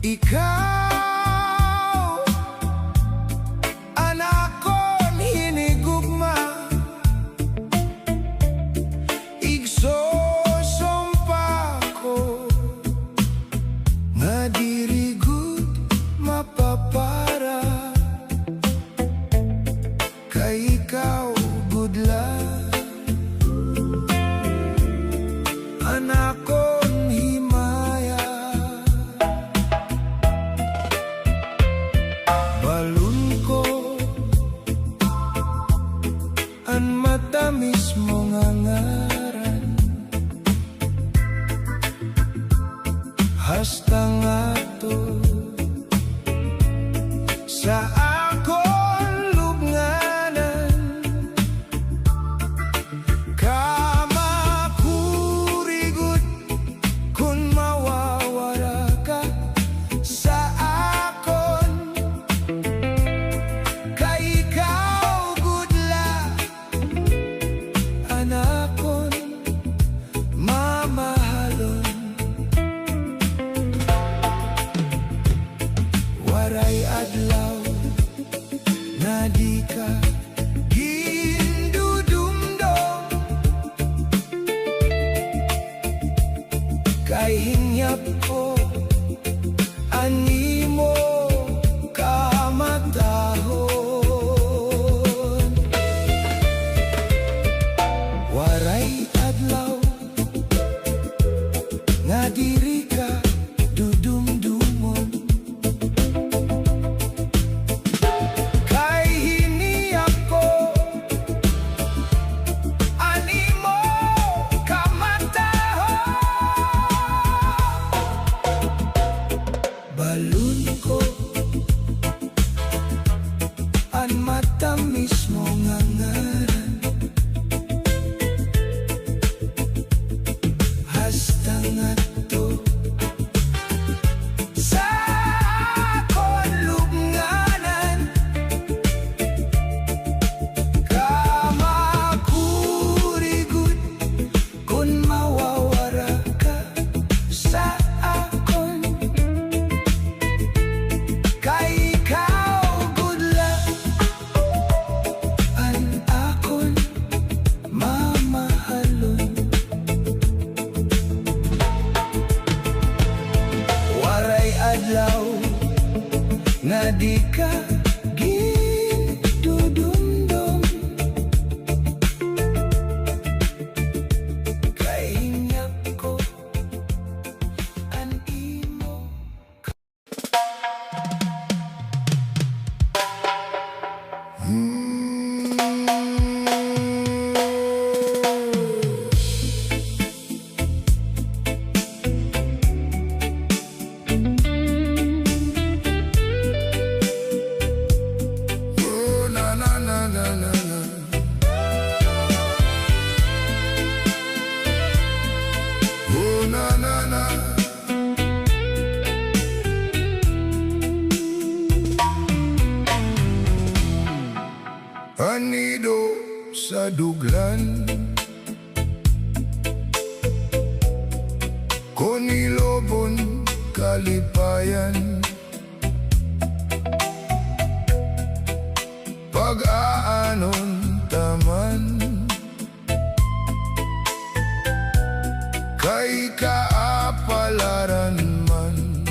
Ikaw, anak ko'y hinigugma, igsosompa ko, nga diri gud mapapara, kay ikaw gud lang, anak ko'y himaya. Balon ko ang matamis mo nga ngaran, hasta nga to sa akong lubnganan, kamakurigot kung mawawala ka sa akon, kay ikaw gudla, anakon mamahalon. Waray adlaw na di ka gindudumdum, kay hingyap ko animo kamatahon. Waray adlaw nga diri ka dudumdumon, kay hiniyap ko animo kamatahon. Balon ko ang matamis mo nga ngaran, hasta nga to sa akong lubnganan, kamakurigot kung mawawara ka sa akon, kay ikaw gudla, ang akon mamahalon. Waray adlaw nga di ka gindudumdum, kay hingyap ko ang imo. Oh, na na na na na na. Oh, na na na. Anido sa duglan, konilobon kalipayan, pag-aanon taman, kay kaapalaran man,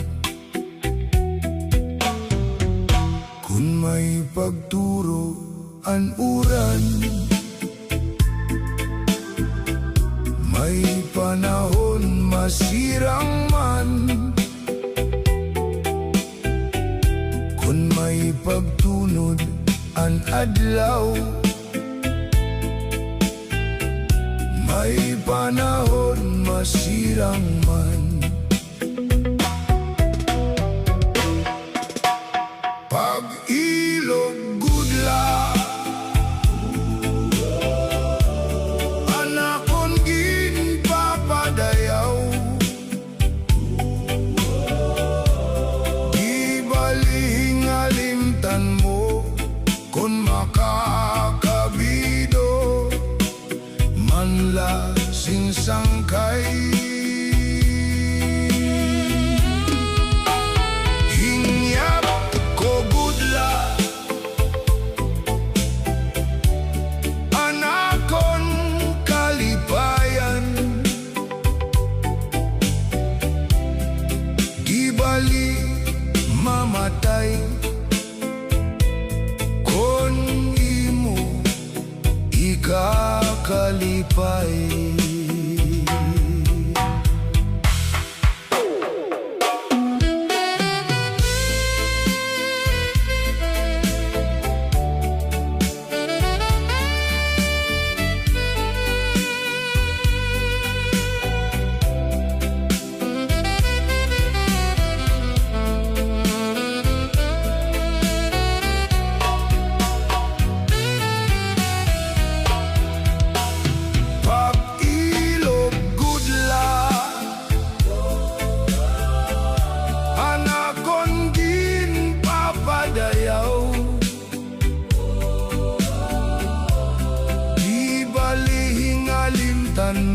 kung may pagturo an uran, may panahon masirang man, kung may pagtunod an adlaw, may panahon masirang man. Pag-ilog gudla, anakon ginpapadayaw, gibalihing alimtan mo kung makakabido, manlasing sangkay.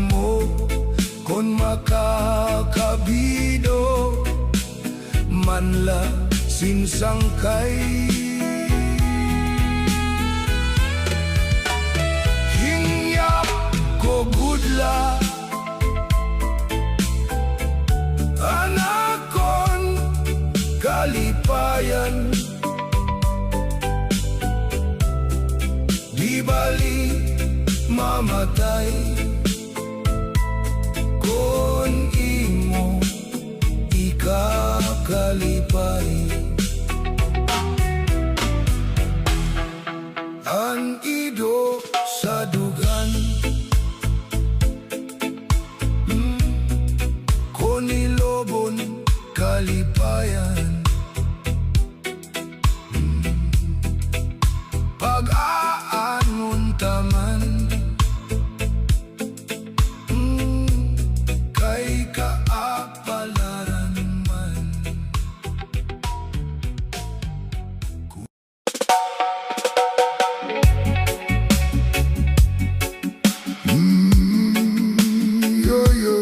mo kon makakabido manla sinsangkay. Hingyap ko gudla anakon kalipayan, di bali mamatay kon imo ikakalipay. Ang ido sa dugan kon ilobon kalipayan, pag-aanon taman kay kaapalaran man. Yo, yo.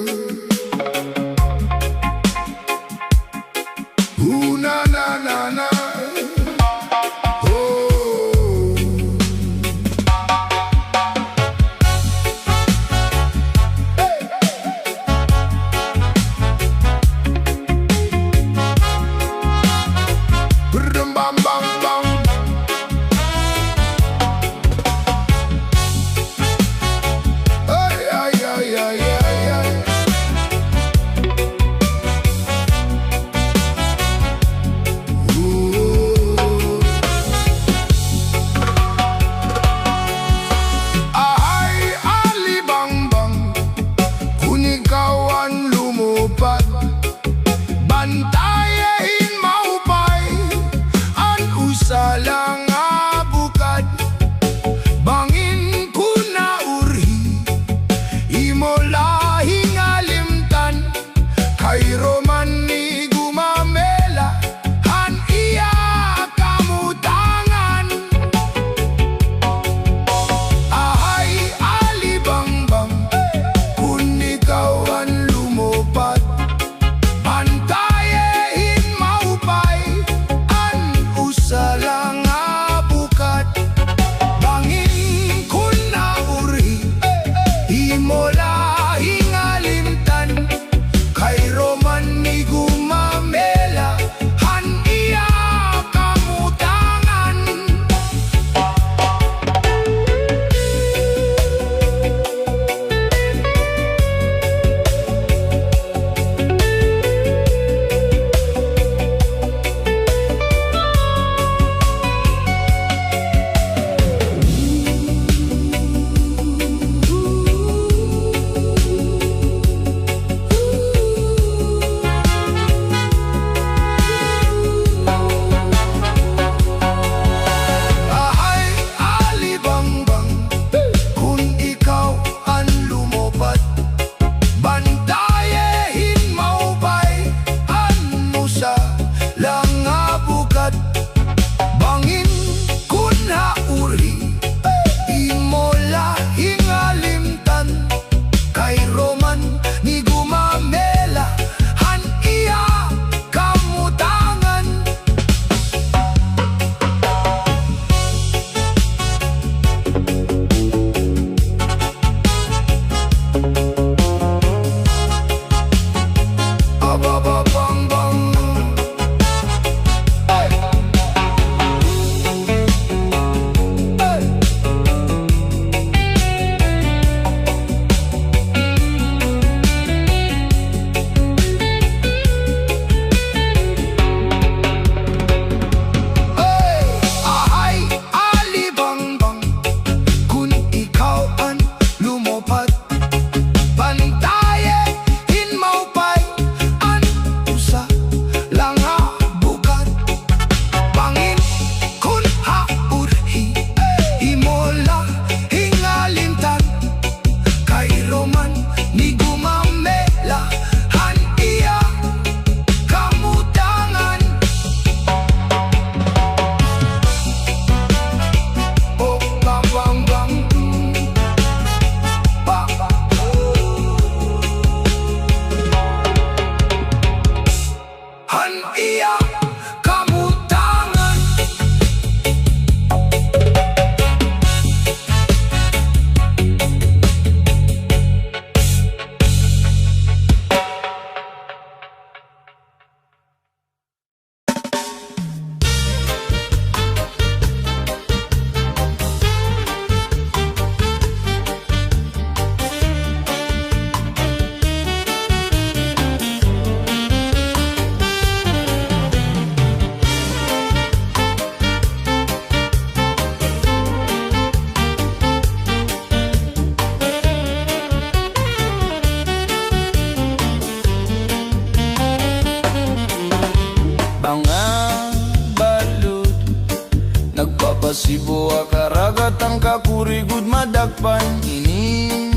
Sibo karagat ang kakurigud madagpan ining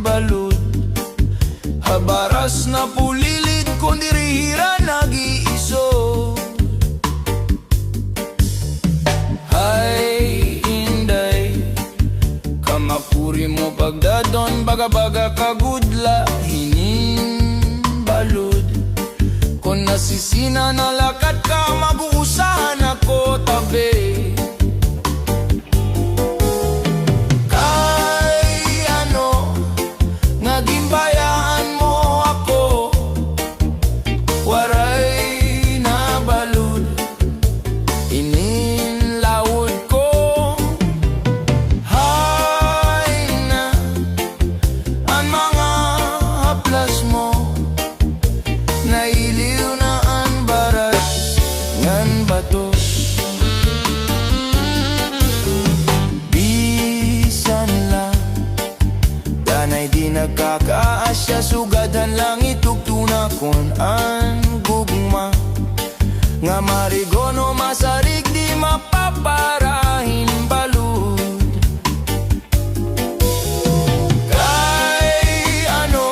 balud. Habaras na pulilit kung dirihira nag-iiso. Hay inday, kamakuri mo pagdadon, baga-baga kagudla ining balud. Kung nasisina na lakat ka, mag-uusahan ako tabi. Nagkakaasya sugadan lang itugtuna kon ang gugma. Nga marigono masarig di mapaparahin balud. Kay ano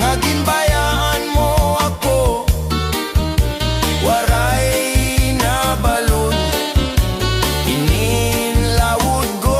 nga ginbayaan mo ako, waray na balud inin lawod ko.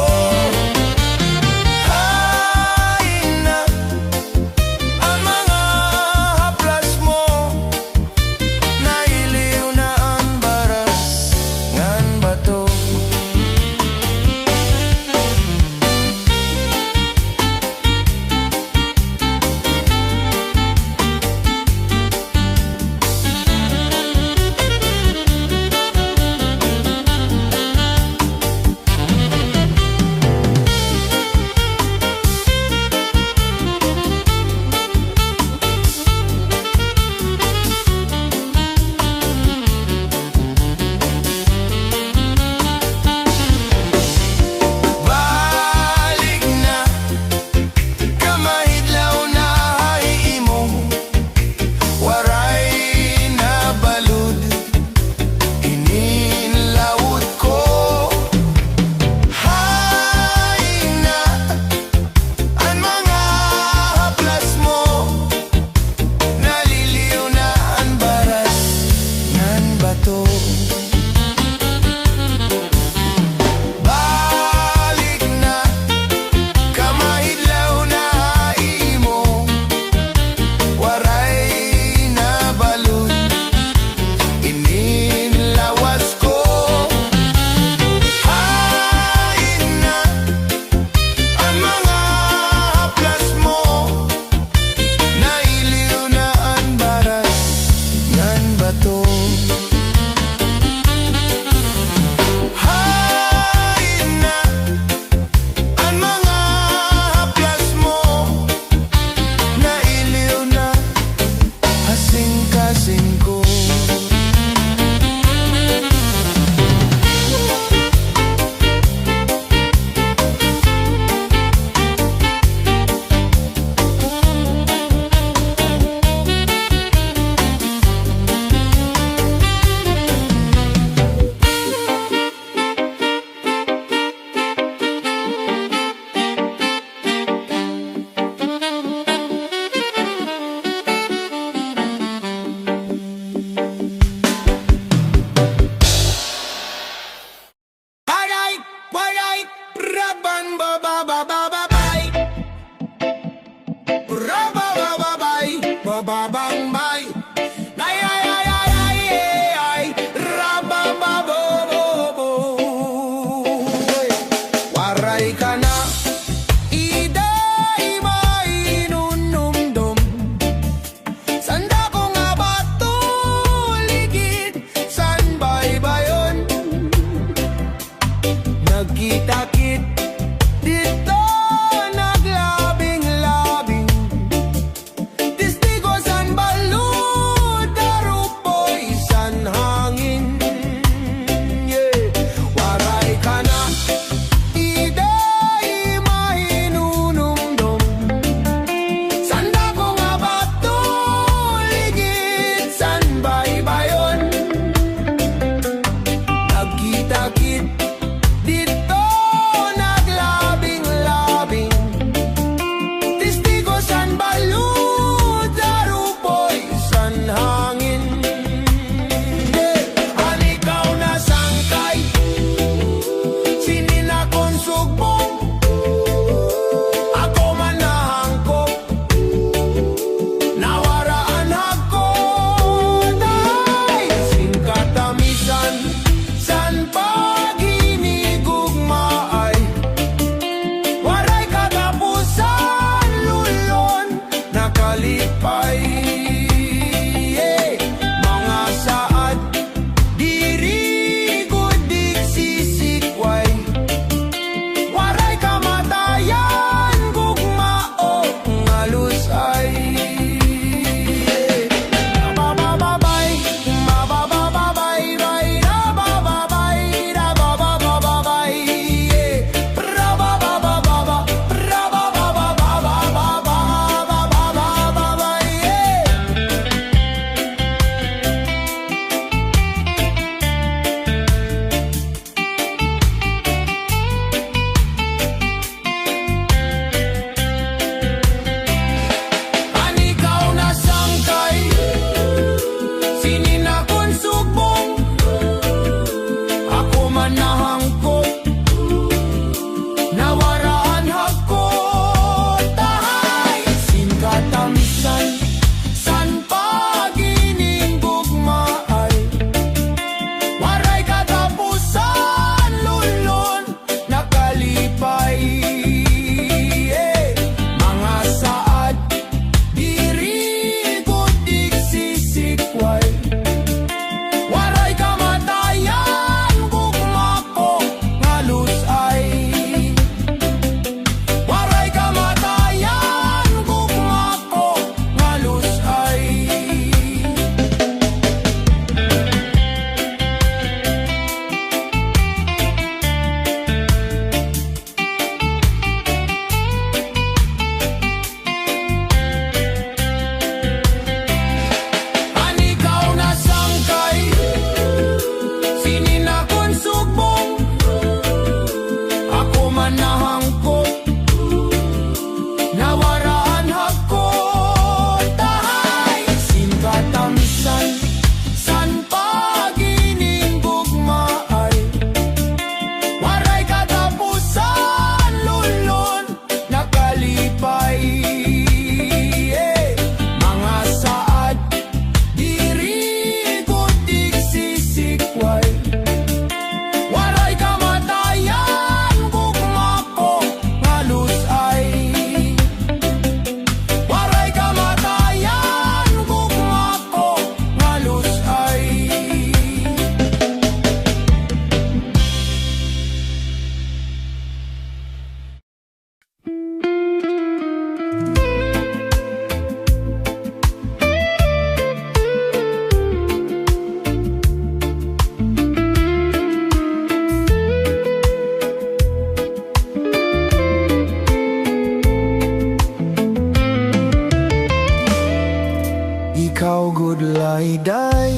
ikaw gudlay day.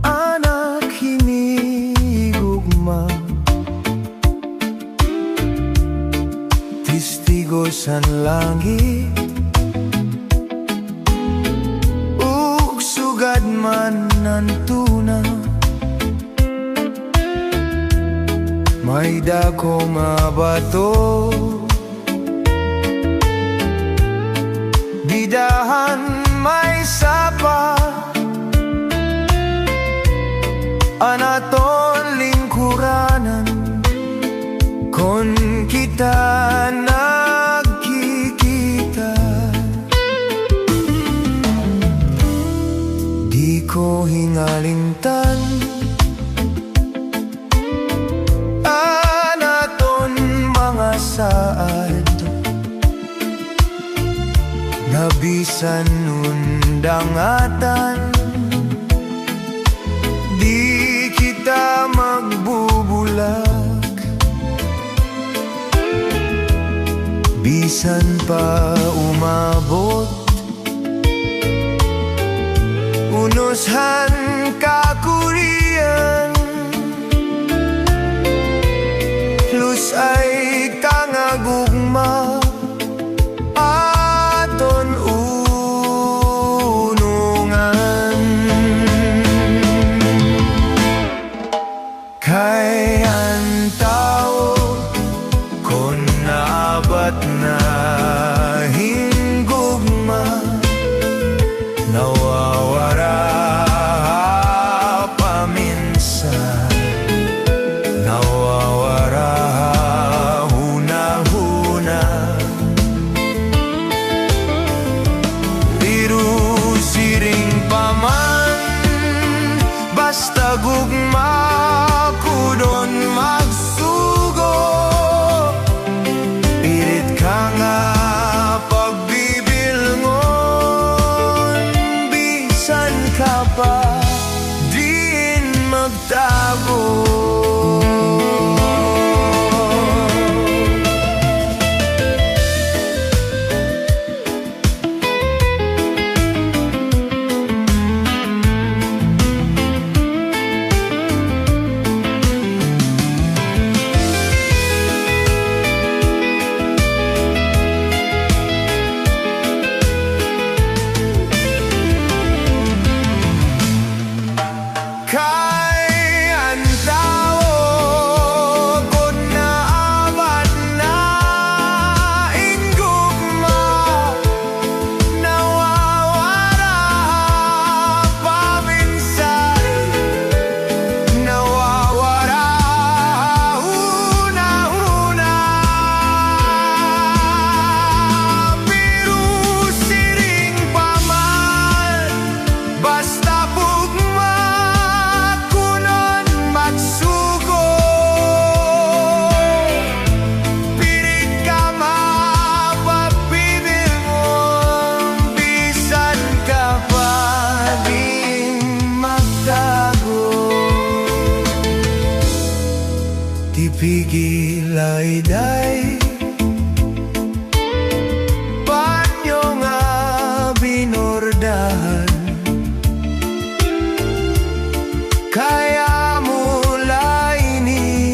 Anak hinigugma, testigo san langit, ug sugad man nantuna. May dako nga bato, bidahan may sapa, anaton lingkuranan, kon kita nagkikita. Di ko hingalintan anaton mga saad, nabisan undangatan. Di kita magbubulag, bisan pa umabot, unushan kakurian. Lus ay kangagugma, aton unungan. Kay ang tao kon naabat na hinggugma, nawawara paminsan, nawawara huna-huna. Biru siring paman, basta gugma kudon magsugo. Pilit ka nga pagbibilngon, bisan ka pa din magtago. Kay ang tao kon naabat na hinggugma, nawawara paminsan, nawawara huna-huna. Biru siring paman, basta pugma kunon magsugo. Pilit ka mapapibilngon, bisan ka pa din magtago. Tipigil ay day, panyo nga binordahan. Kaya mula ini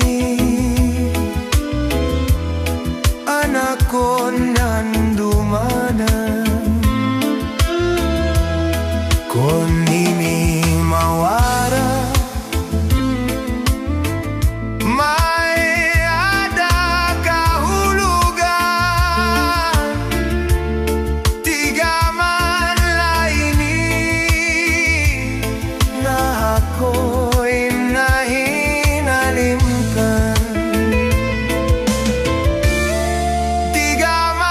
anak ko nandumanan, kon ini mawara may ada kahulugan. Tiga man laini na ako'y nahinalimkan. Tiga man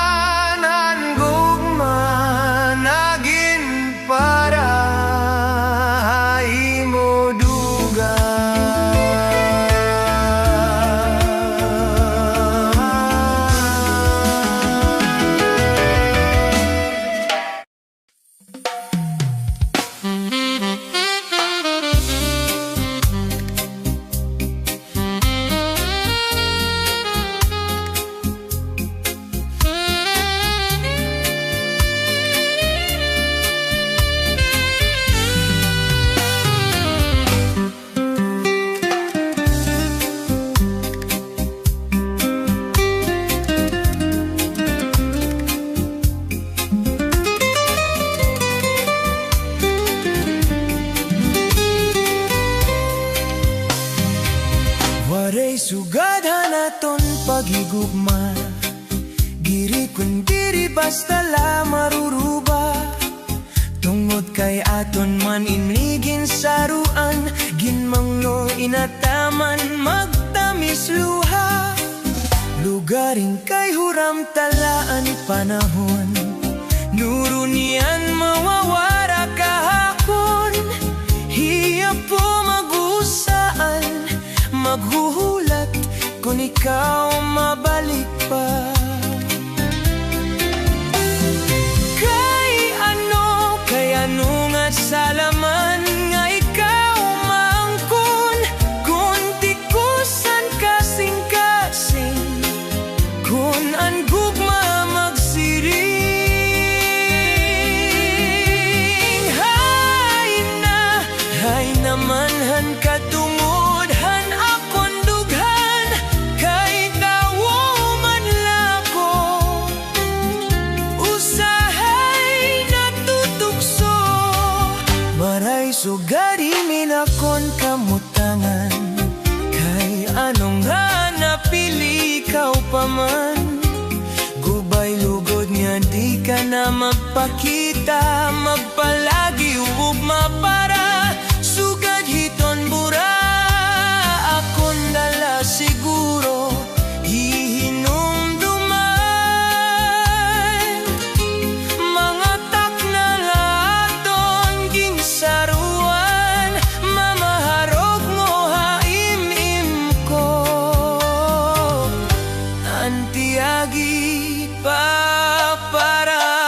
kun diri basta la maruruba. Tungod kay aton man inigin saruan, ginmangno inataman magtamis luha. Lugaring kay huram talaan panahon, nurunian mawawara kahapon. Hiya po mag-usaan, maghuhulat kung ikaw mabalik pa. Kay ano nga salaman nga ikaw maangkon, kung tikusan kasing-kasing, kung ang gugma magsiring. Hay naman han katungod, han akon dughan, kay tawo man lako. Usahay natutukso, maray sugari minakon kamutangan, kay anong nga napili ikaw pa man. Gubay lugod nga di ka na magpakita, magpalagi ugma para sugad hiton bura. Akon dala siguro hihinumduman, mga takna laton ginsaruan, mamaharog mo haimim ko, antiagi paparaon.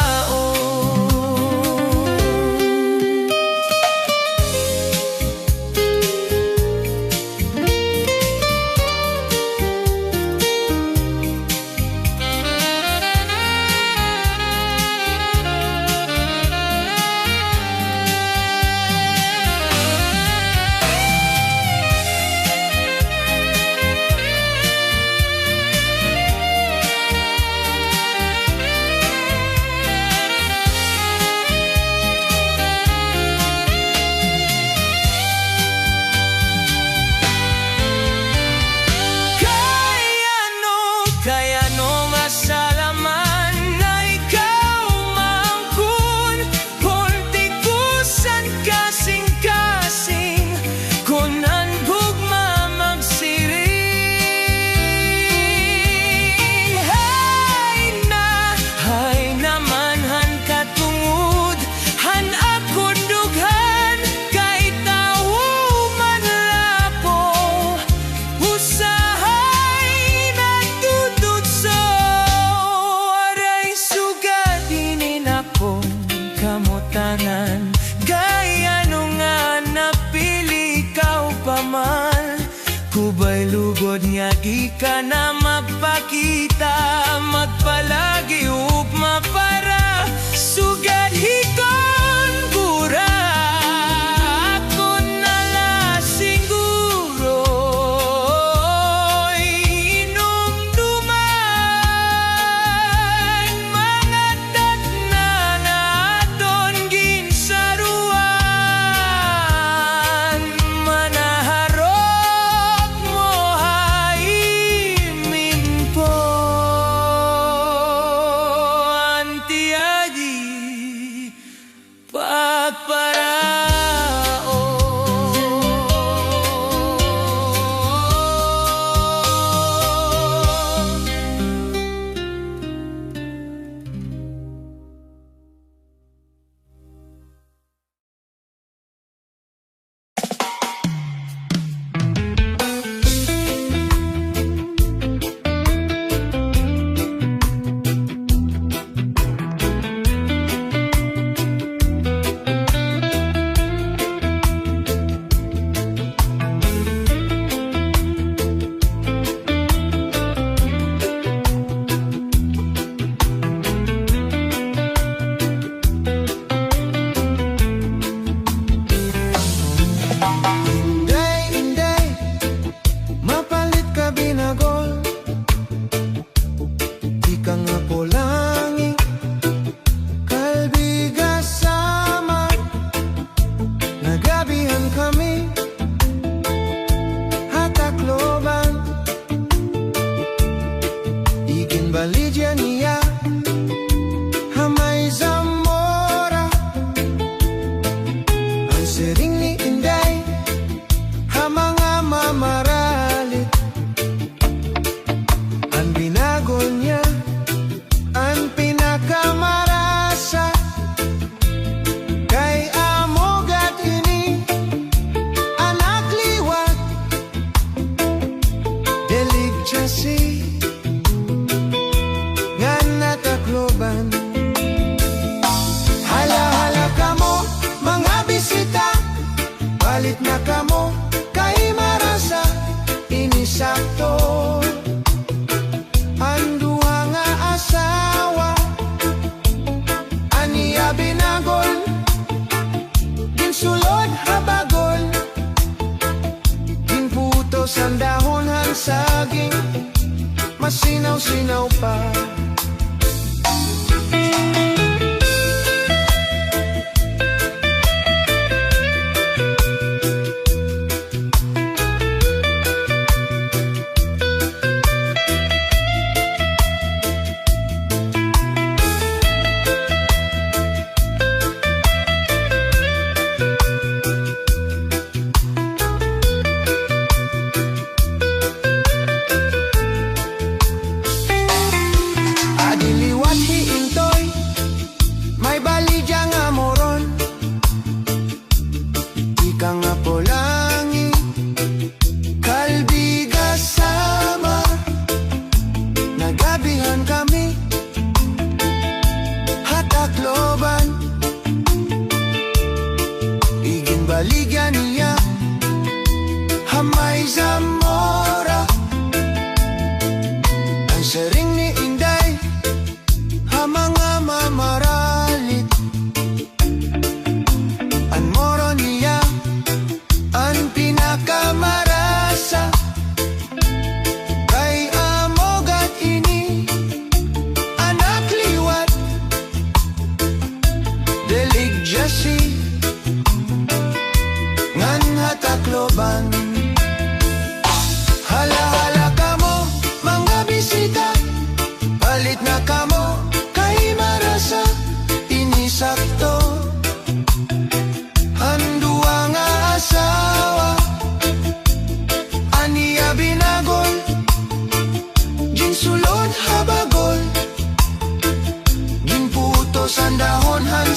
Kaya no nga salaman na ikaw maangkon, kung tikusan kasing-kasing, kung ang gugma magsiring. Hay naman han katungod, han akon dughan, kay tawo man lapo. Usahay natututso, aray sugadinin akong kamutangan, gaya nung nga napili ikaw pa man. Kubay lugod nga di ka na magpakita, magpalagi ugma para sugad hiton bura. Ako nala siguro inumduman, mga takna naton ginsaruan, manaharok mo haimim po.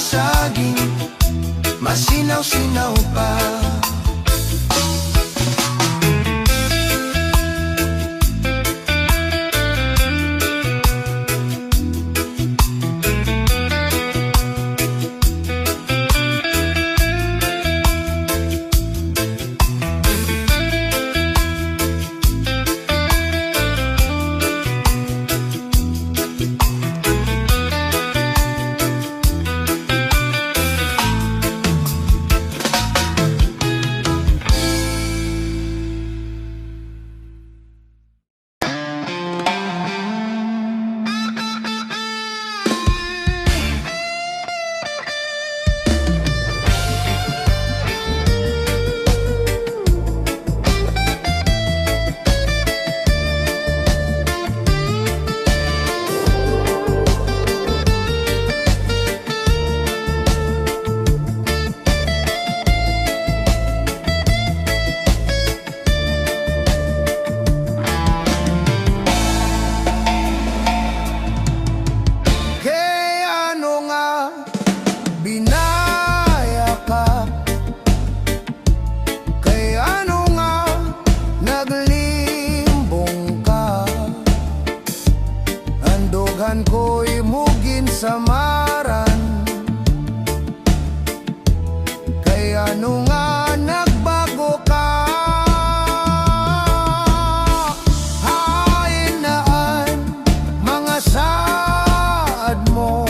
saging, masinaw-sinaw pa. Binaya ka, kay ano nga naglimbong ka. Andugan ko'y mugin sa maran, kay ano nga nagbago ka. Hainaan mga saad mo,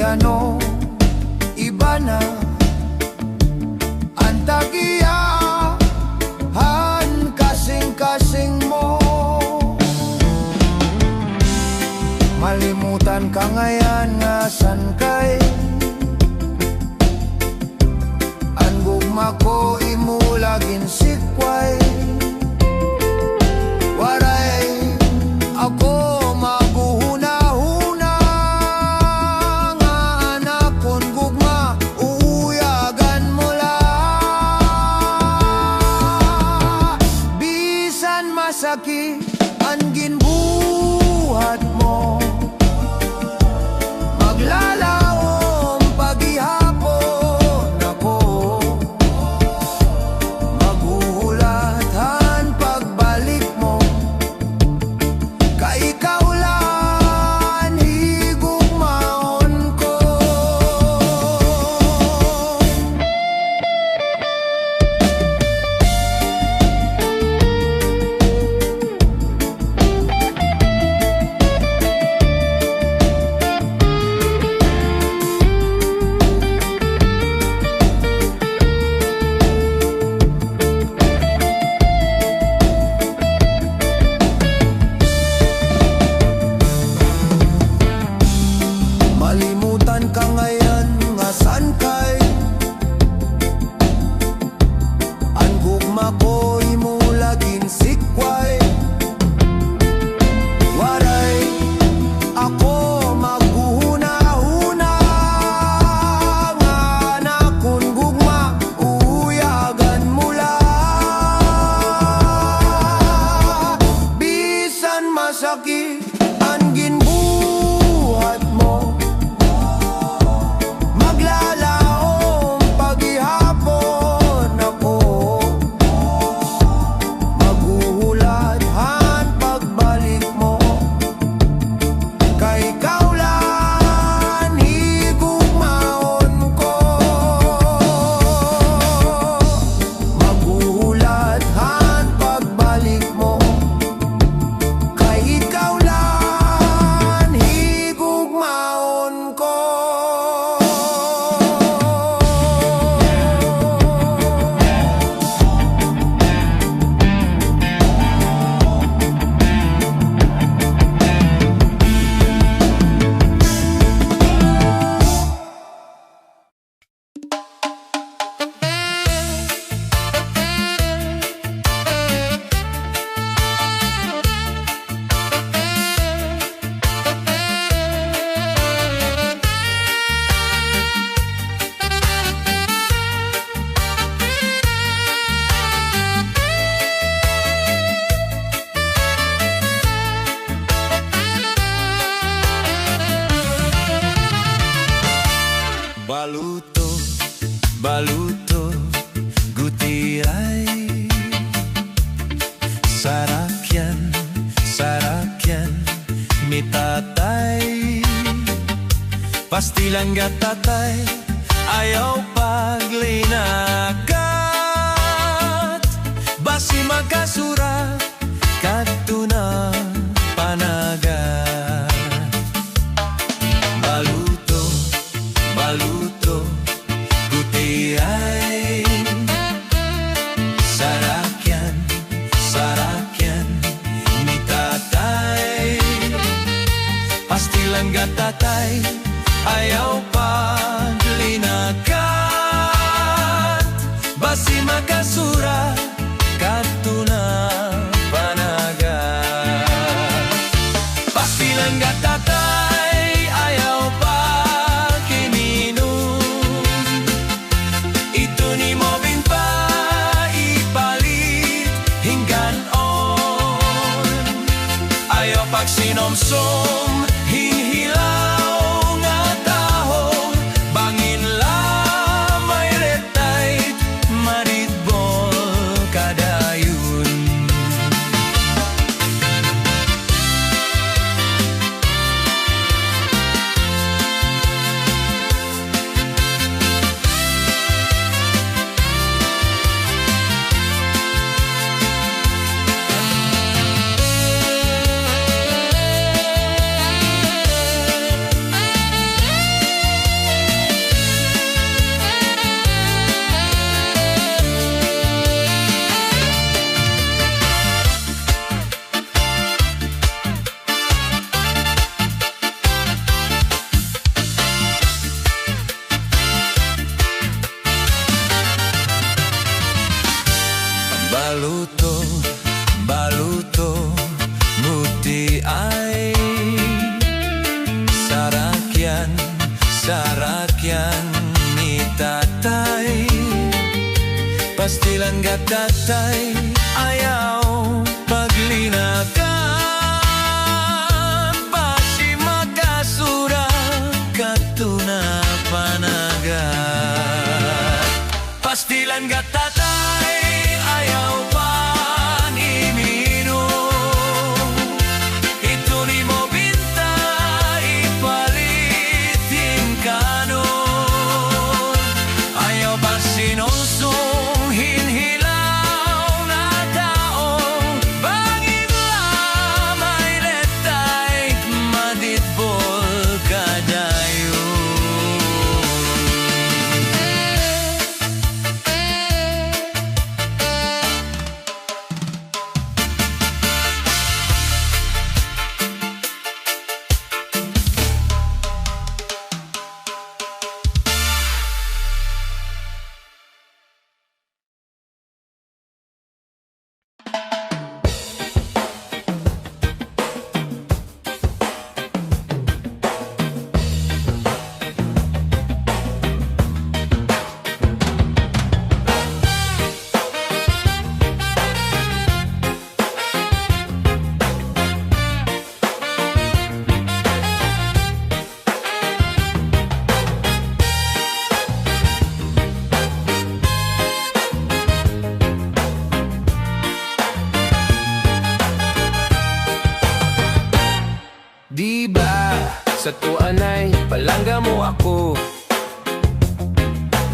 ano, iba na ang tagiyahan, kasing-kasing mo. Malimutan ka ngayon nga san kay ang gugma ko imulagin sikway. Waray ako masaki ang ginbuhat mo, maglalaom paghihapon ako, maghuhulatan pagbalik mo, kay ikaw lang higugmaon ko. Malimutan ka ngayon nga san kay ang gugma ko imulagin sikway. Waray ako maghuhuna-huna nga nakon gugma uyagan mula. Bisan masakit ang ginbuhat mo, maglalaom paghihapon ako, Pastilan gatatay, ayaw paglinakat. Basi magkasura, katuna panagat. Baluto, baluto, gutiay. Sarakyan, sarakyan, ni tatay. Pastilan gatatay, ayaw paglinakat. Basi magkasura, katuna panagat. Pastilan gatatay, ayaw pagkiminom. Ito ni mo pa ipalit hingganon. Ayaw pagsinomsom, hinghilaw nga tahong. Bangin lamay retay, maritbol kadayon. Baluto, baluto, muti ay. Sarakyan, sarakyan, ni tatay. Pastilan gatatay, ayaw paglinakat. Basi magkasura, katuna panagat. Pastilan gatatay, ayaw paniminom. Ito ni mo binta, ipalit hingganon. Ayaw pagsinosong, hinhilaw na taong. Bangin lamay letay, maditbol kadayon. Diba sa tuan ay palangga mo ako?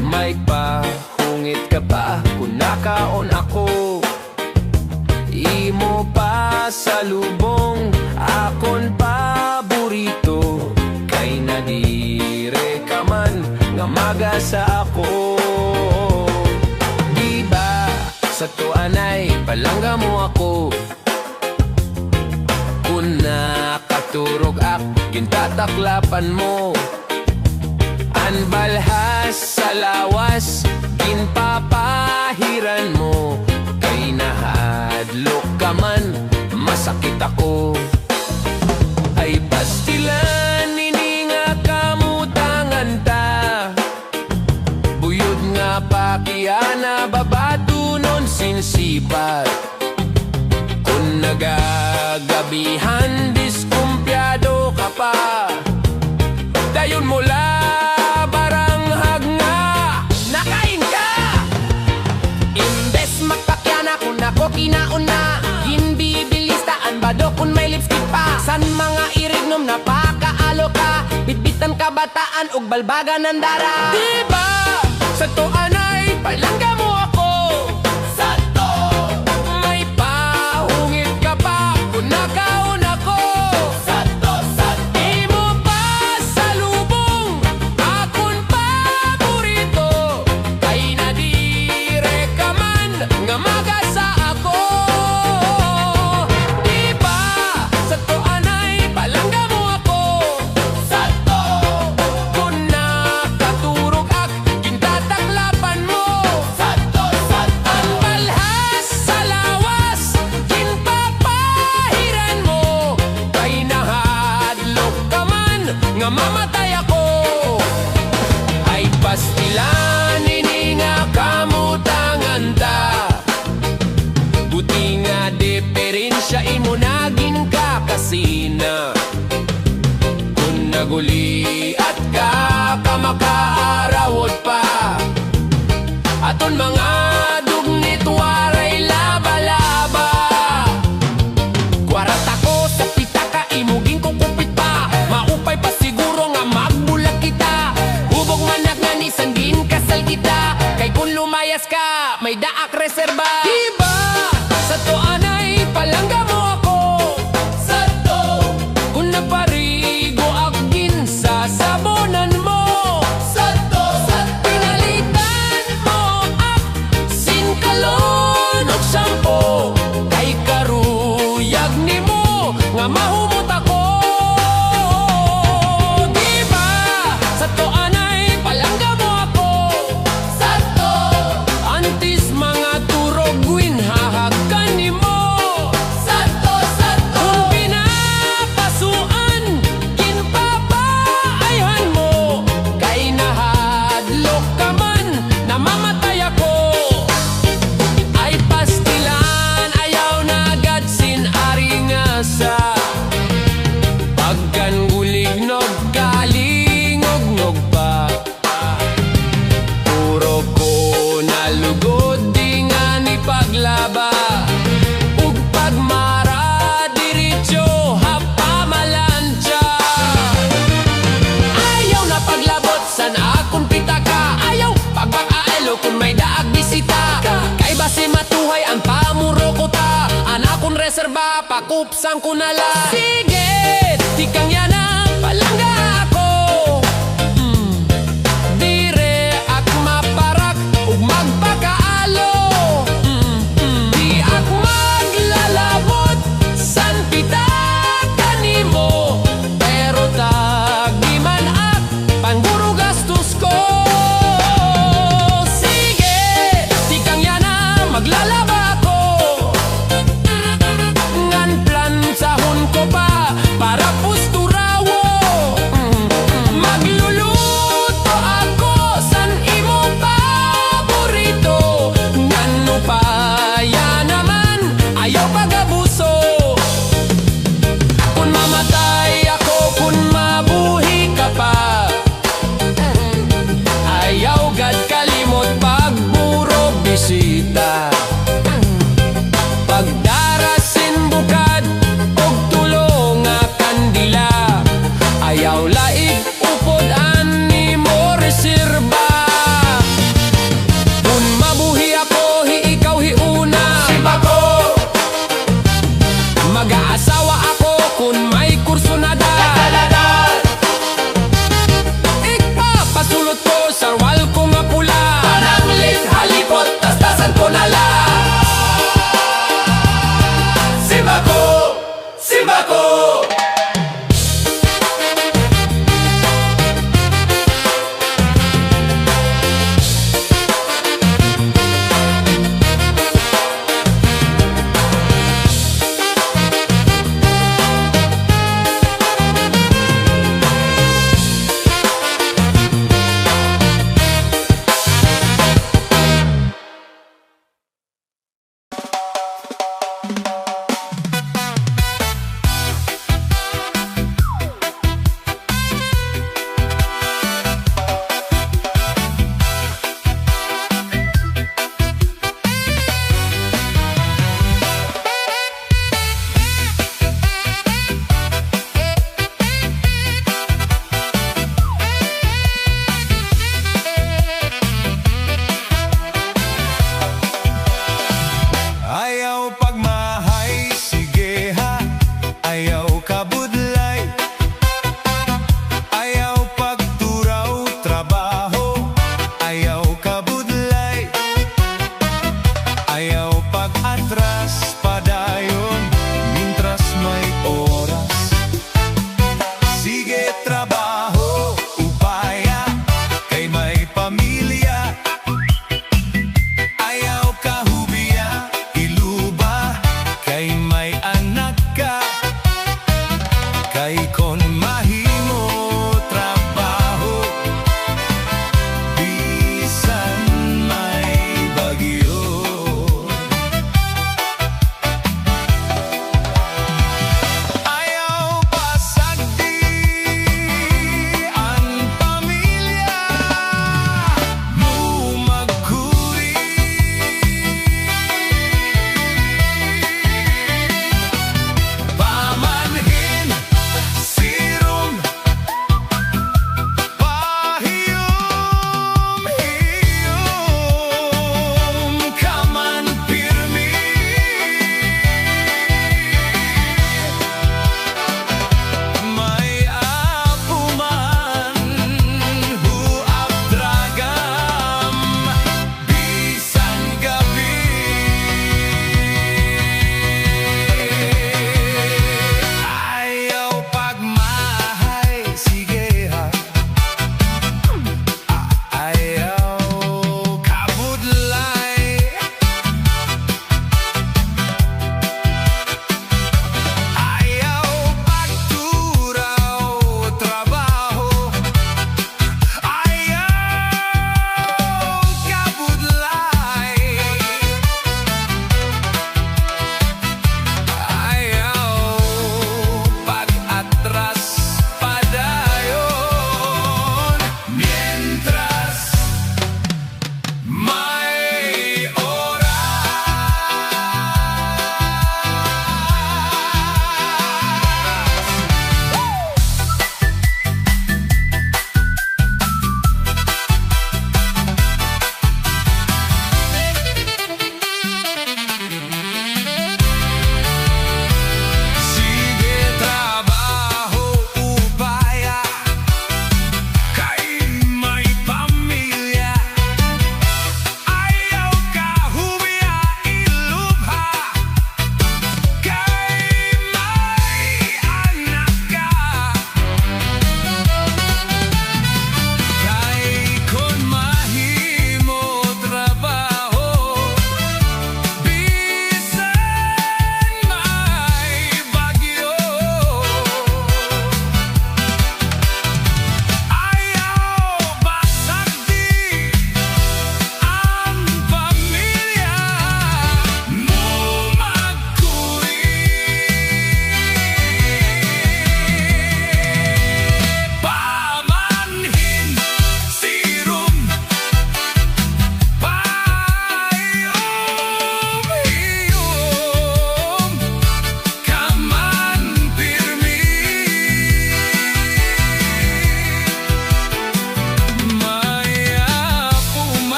May pahungit ka pa kung nakaon ako. Imo pa sa lubong akon paborito. Kay nadire ka man nga magasa ako. Diba sa tuan ay palangga mo ako? Kung nakaturog ak, gintataklapan mo. Anbalhas sa lawas, ginpapahiran mo. Kay nahadlok ka man, masakit ako. Ay pastilan, nini nga kamutangan ta. Buyod nga pakiana, babato nun sinsipat. Kung nagagabihan, diskumpyado ka pa. Dayon mula baranghag nga nakain ka. Imbes magpakyana kung ako kinaon na. Ginbibilistaan ba do kung may lipstick pa. San mga irignom na pakaalo makapalo ka, bitbitan kabataan ug balbagan ng dara. Diba sa tuan ay palangga mo ako? Sato may pahungit ka pa kung nakaon ako. Sato imo pa sa lubong akon paborito, kay nadire ka man nga magasa ako. Diba sa tuan ay palangga mo ako? Sato kung nakaturog ak gintataklapan mo. Sato ang balhas sa lawas ginpapahiran mo, kay nahadlok ka man nga mamatay ako. Ay pastilan ini nga kamutangan ta, buti nga diferensya imo naging kakasina. Kung naguli at ka makaarawod pa, aton mga dugnit waray laba-laba. Kwarata ko sa pitaka imuging kukupit pa, maupay pa siguro nga magbulag kita. Hubog manak nga ni sanggin kasal kita, kay kung lumayas ka may daak reserba. Diba sa tuan ay palangga mo ako? Sato kung naparigo agin sa sabonan mo. Sato pinalitan mo ak sinkalon og sampo, kay karuyag nimo nga mahumot ako. Diba sa tuan ay palangga mo ako? Sato antis mga turogwin hahagkan nimo. Sato kung pinapasuan ginpapaayhan mo, kay nahadlok ka man namamatay ako. Ay pastilan ayaw na gadsin ari nga sa pagkangulignog kalingog-nog pa. Puro ko nalugod di nga ni paglaba, ug pagmara diretso hapamalansya. Ayaw na paglabot san akong pitaka, ayaw pagbakaelo kung may daag bisita, kay base matuhay ang pamuro ko ta. An akong reserba pakupsang ko nala. Sige tikang yan ang palangga ako. Dire ak maparak ug magpakaalo. Di ak maglalabot san pitaka nimo, pero tagiman ak panguro gastos ko. Sige tikang yan ang maglalaba ako. Ngan plan sahon ko pa para postura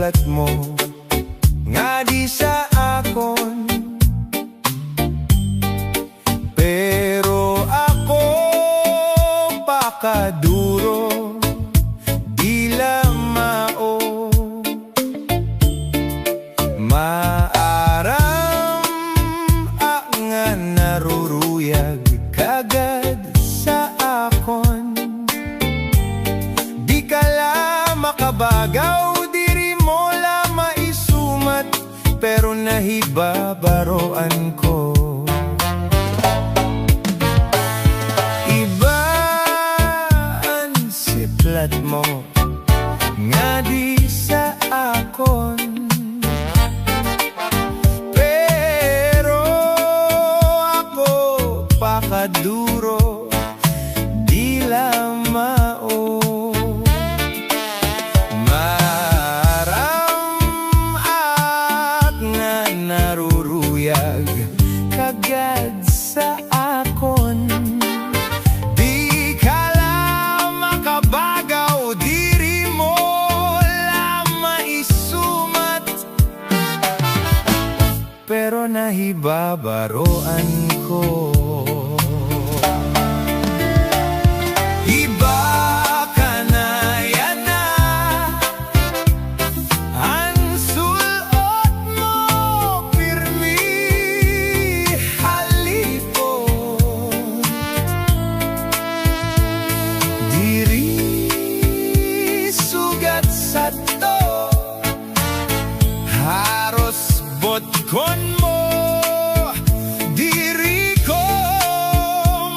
siplat mo nga di sa akon. Pero ako pakaduro di lamao. Maaram nga naruruyag kagad sa akon. Di ka la makabagaw, diri mo la maisumat, pero nahibabaroan ko. Iba ang siplat mo nga di sa akon. Pero ako pakaduro di lamao. Naruruyag kagad sa akon. Di ka lang makabagaw, diri mo lang maisumat, pero nahibabaroan ko. Iba ka na yan na, ang sulot mo pirmi halipo. Diri sugat sa to, haros botkon mo. Diri ko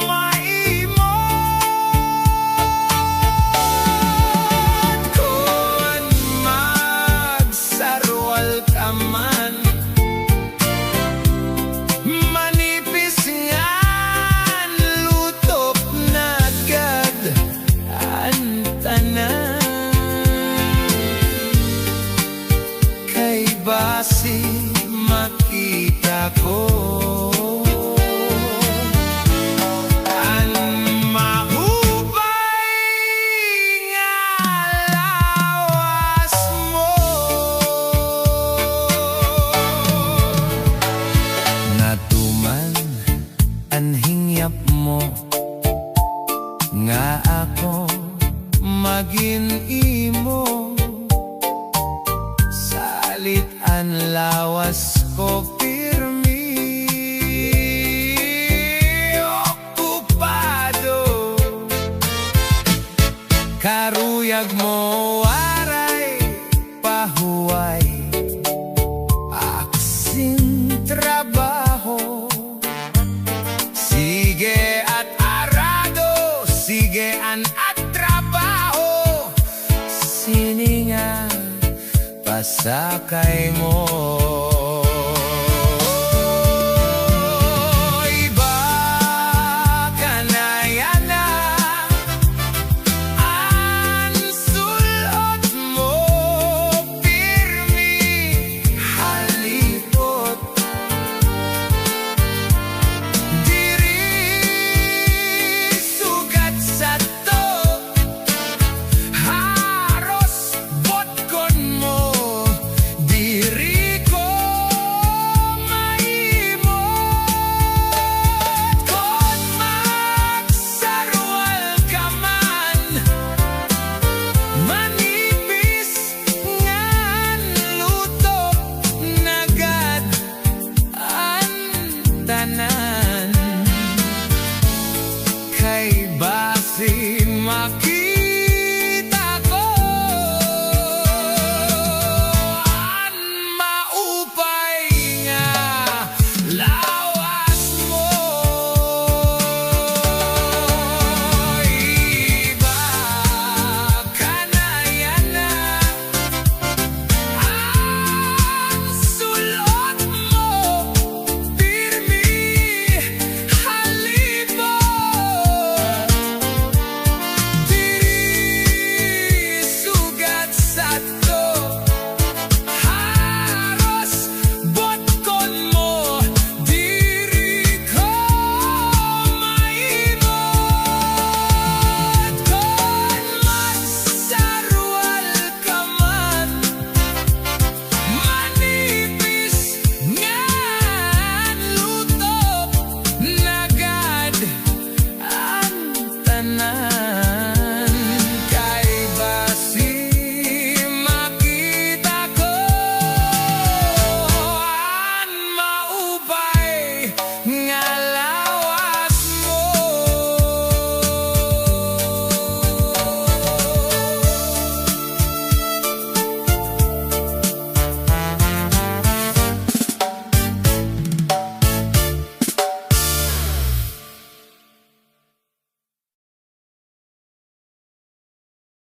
maimot, kung magsarwal ka man. Manipis nga lutop na agad ang tanan. Kay basi makita ko ang mahubay nga lawas mo. Natuman ang hingyap mo nga ako maging imo. Salit ang lawas ko pirmi okupado. Karuyag mo waray pahuway aksin trabaho. Sige at arado, sige an at trabaho. Siningan pasakay mo. Iba ka na yan na, ang sulot mo pirmi halipot. Diri sugat sa to, haros botkon mo. Diri ko maimot, kung magsarwal ka man. Manipis ngan luto nagad ang tanan.